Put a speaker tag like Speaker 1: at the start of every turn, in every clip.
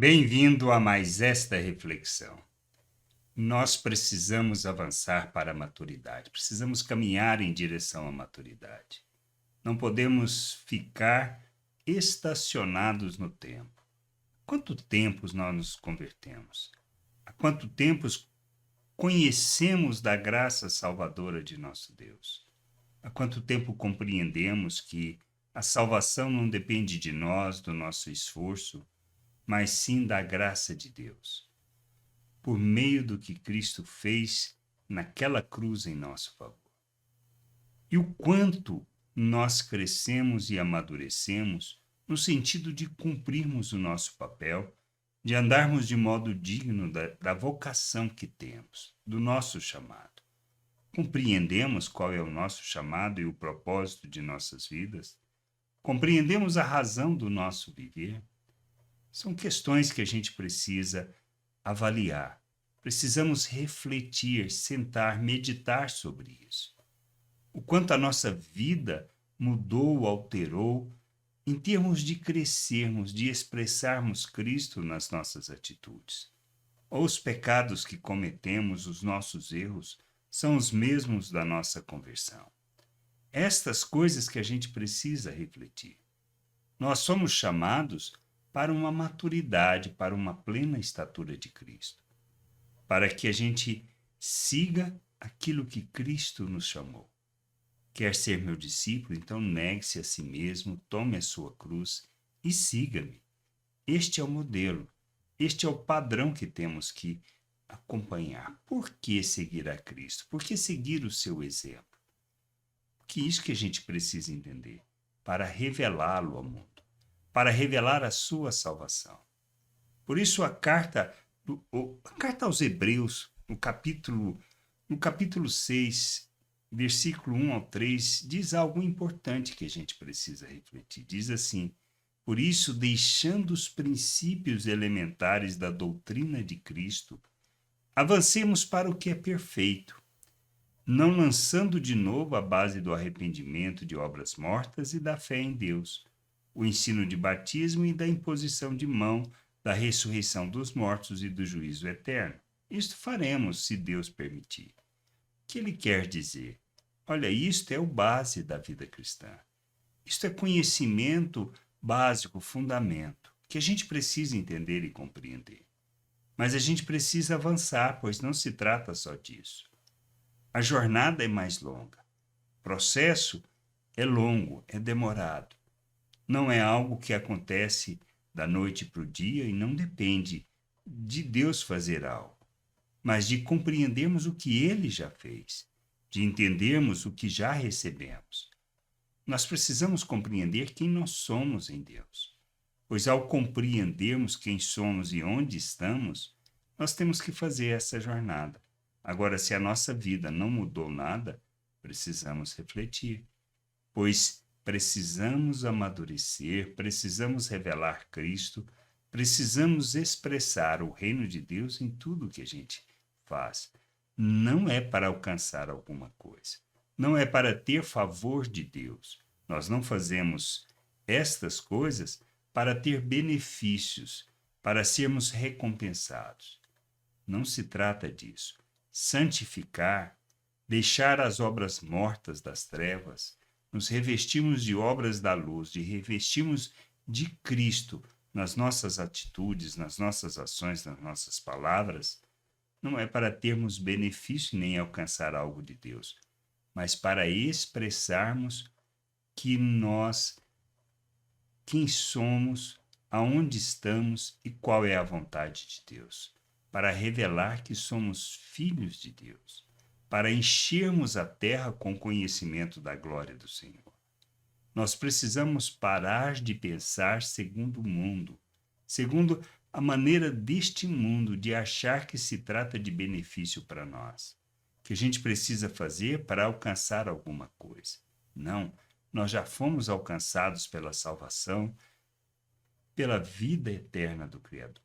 Speaker 1: Bem-vindo a mais esta reflexão. Nós precisamos avançar para a maturidade, precisamos caminhar em direção à maturidade. Não podemos ficar estacionados no tempo. Quanto tempo nós nos convertemos? Há quanto tempo conhecemos da graça salvadora de nosso Deus? Há quanto tempo compreendemos que a salvação não depende de nós, do nosso esforço, mas sim da graça de Deus, por meio do que Cristo fez naquela cruz em nosso favor. E o quanto nós crescemos e amadurecemos no sentido de cumprirmos o nosso papel, de andarmos de modo digno da vocação que temos, do nosso chamado. Compreendemos qual é o nosso chamado e o propósito de nossas vidas? Compreendemos a razão do nosso viver? São questões que a gente precisa avaliar. Precisamos refletir, sentar, meditar sobre isso. O quanto a nossa vida mudou, alterou, em termos de crescermos, de expressarmos Cristo nas nossas atitudes. Ou os pecados que cometemos, os nossos erros, são os mesmos da nossa conversão. Estas coisas que a gente precisa refletir. Nós somos chamados para uma maturidade, para uma plena estatura de Cristo, para que a gente siga aquilo que Cristo nos chamou. Quer ser meu discípulo? Então negue-se a si mesmo, tome a sua cruz e siga-me. Este é o modelo, este é o padrão que temos que acompanhar. Por que seguir a Cristo? Por que seguir o seu exemplo? Que isso que a gente precisa entender, para revelá-lo ao mundo, para revelar a sua salvação. Por isso a carta aos Hebreus, no capítulo 6, versículo 1 ao 3, diz algo importante que a gente precisa refletir. Diz assim: por isso, deixando os princípios elementares da doutrina de Cristo, avancemos para o que é perfeito, não lançando de novo a base do arrependimento de obras mortas e da fé em Deus, o ensino de batismo e da imposição de mão, da ressurreição dos mortos e do juízo eterno. Isto faremos, se Deus permitir. O que ele quer dizer? Olha, isto é o base da vida cristã. Isto é conhecimento básico, fundamento, que a gente precisa entender e compreender. Mas a gente precisa avançar, pois não se trata só disso. A jornada é mais longa. O processo é longo, é demorado. Não é algo que acontece da noite para o dia e não depende de Deus fazer algo, mas de compreendermos o que Ele já fez, de entendermos o que já recebemos. Nós precisamos compreender quem nós somos em Deus, pois ao compreendermos quem somos e onde estamos, nós temos que fazer essa jornada. Agora, se a nossa vida não mudou nada, precisamos refletir, pois precisamos amadurecer, precisamos revelar Cristo, precisamos expressar o reino de Deus em tudo que a gente faz. Não é para alcançar alguma coisa, não é para ter favor de Deus. Nós não fazemos estas coisas para ter benefícios, para sermos recompensados. Não se trata disso. Santificar, deixar as obras mortas das trevas, nos revestimos de obras da luz, de revestimos de Cristo nas nossas atitudes, nas nossas ações, nas nossas palavras, não é para termos benefício nem alcançar algo de Deus, mas para expressarmos quem somos, aonde estamos e qual é a vontade de Deus, para revelar que somos filhos de Deus, para enchermos a terra com conhecimento da glória do Senhor. Nós precisamos parar de pensar segundo o mundo, segundo a maneira deste mundo de achar que se trata de benefício para nós, que a gente precisa fazer para alcançar alguma coisa. Não, nós já fomos alcançados pela salvação, pela vida eterna do Criador.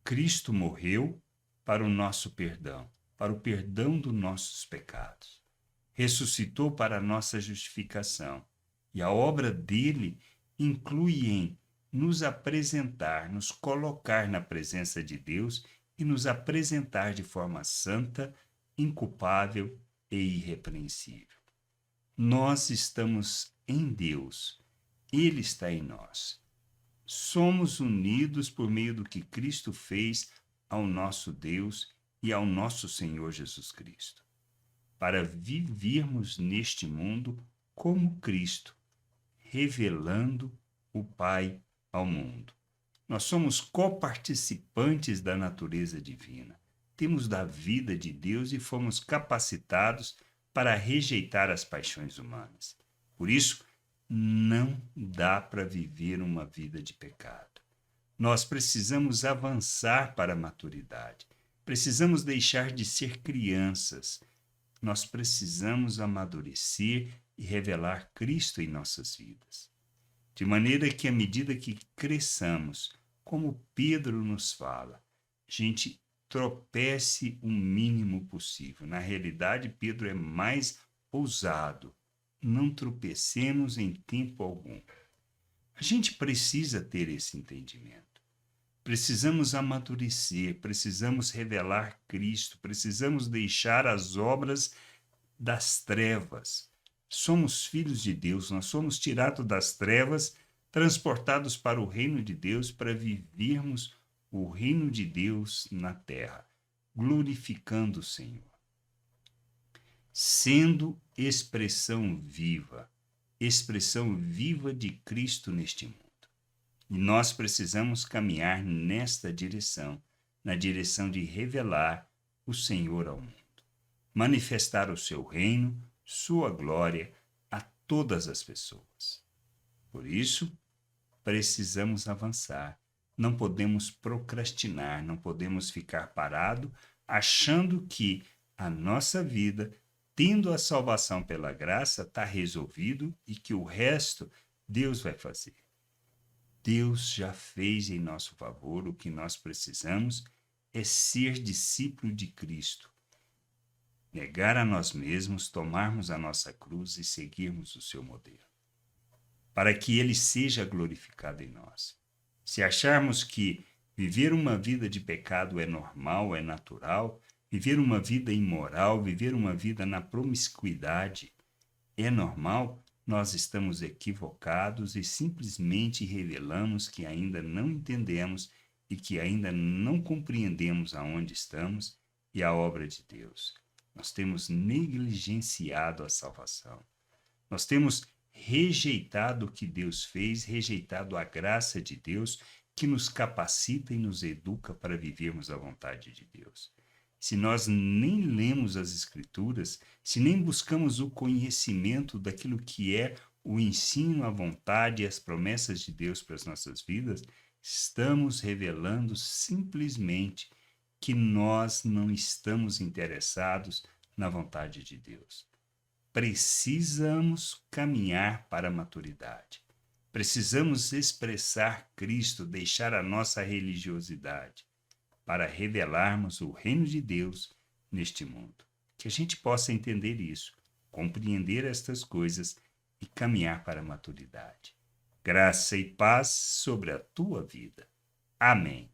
Speaker 1: Cristo morreu para o nosso perdão, para o perdão dos nossos pecados. Ressuscitou para a nossa justificação. E a obra dele inclui em nos apresentar, nos colocar na presença de Deus e nos apresentar de forma santa, inculpável e irrepreensível. Nós estamos em Deus, Ele está em nós. Somos unidos por meio do que Cristo fez ao nosso Deus e ao nosso Senhor Jesus Cristo, para vivermos neste mundo como Cristo, revelando o Pai ao mundo. Nós somos coparticipantes da natureza divina. Temos da vida de Deus e fomos capacitados para rejeitar as paixões humanas. Por isso, não dá para viver uma vida de pecado. Nós precisamos avançar para a maturidade. Precisamos deixar de ser crianças. Nós precisamos amadurecer e revelar Cristo em nossas vidas. De maneira que, à medida que cresçamos, como Pedro nos fala, a gente tropece o mínimo possível. Na realidade, Pedro é mais ousado. Não tropecemos em tempo algum. A gente precisa ter esse entendimento. Precisamos amadurecer, precisamos revelar Cristo, precisamos deixar as obras das trevas. Somos filhos de Deus, nós somos tirados das trevas, transportados para o reino de Deus, para vivermos o reino de Deus na terra, glorificando o Senhor. Sendo expressão viva de Cristo neste mundo. E nós precisamos caminhar nesta direção, na direção de revelar o Senhor ao mundo, manifestar o seu reino, sua glória a todas as pessoas. Por isso, precisamos avançar. Não podemos procrastinar, não podemos ficar parado achando que a nossa vida, tendo a salvação pela graça, está resolvido e que o resto Deus vai fazer. Deus já fez em nosso favor. O que nós precisamos é ser discípulo de Cristo. Negar a nós mesmos, tomarmos a nossa cruz e seguirmos o seu modelo, para que ele seja glorificado em nós. Se acharmos que viver uma vida de pecado é normal, é natural, viver uma vida imoral, viver uma vida na promiscuidade é normal, nós estamos equivocados e simplesmente revelamos que ainda não entendemos e que ainda não compreendemos aonde estamos e a obra de Deus. Nós temos negligenciado a salvação. Nós temos rejeitado o que Deus fez, rejeitado a graça de Deus, que nos capacita e nos educa para vivermos a vontade de Deus. Se nós nem lemos as Escrituras, se nem buscamos o conhecimento daquilo que é o ensino, a vontade e as promessas de Deus para as nossas vidas, estamos revelando simplesmente que nós não estamos interessados na vontade de Deus. Precisamos caminhar para a maturidade. Precisamos expressar Cristo, deixar a nossa religiosidade, para revelarmos o reino de Deus neste mundo. Que a gente possa entender isso, compreender estas coisas e caminhar para a maturidade. Graça e paz sobre a tua vida. Amém.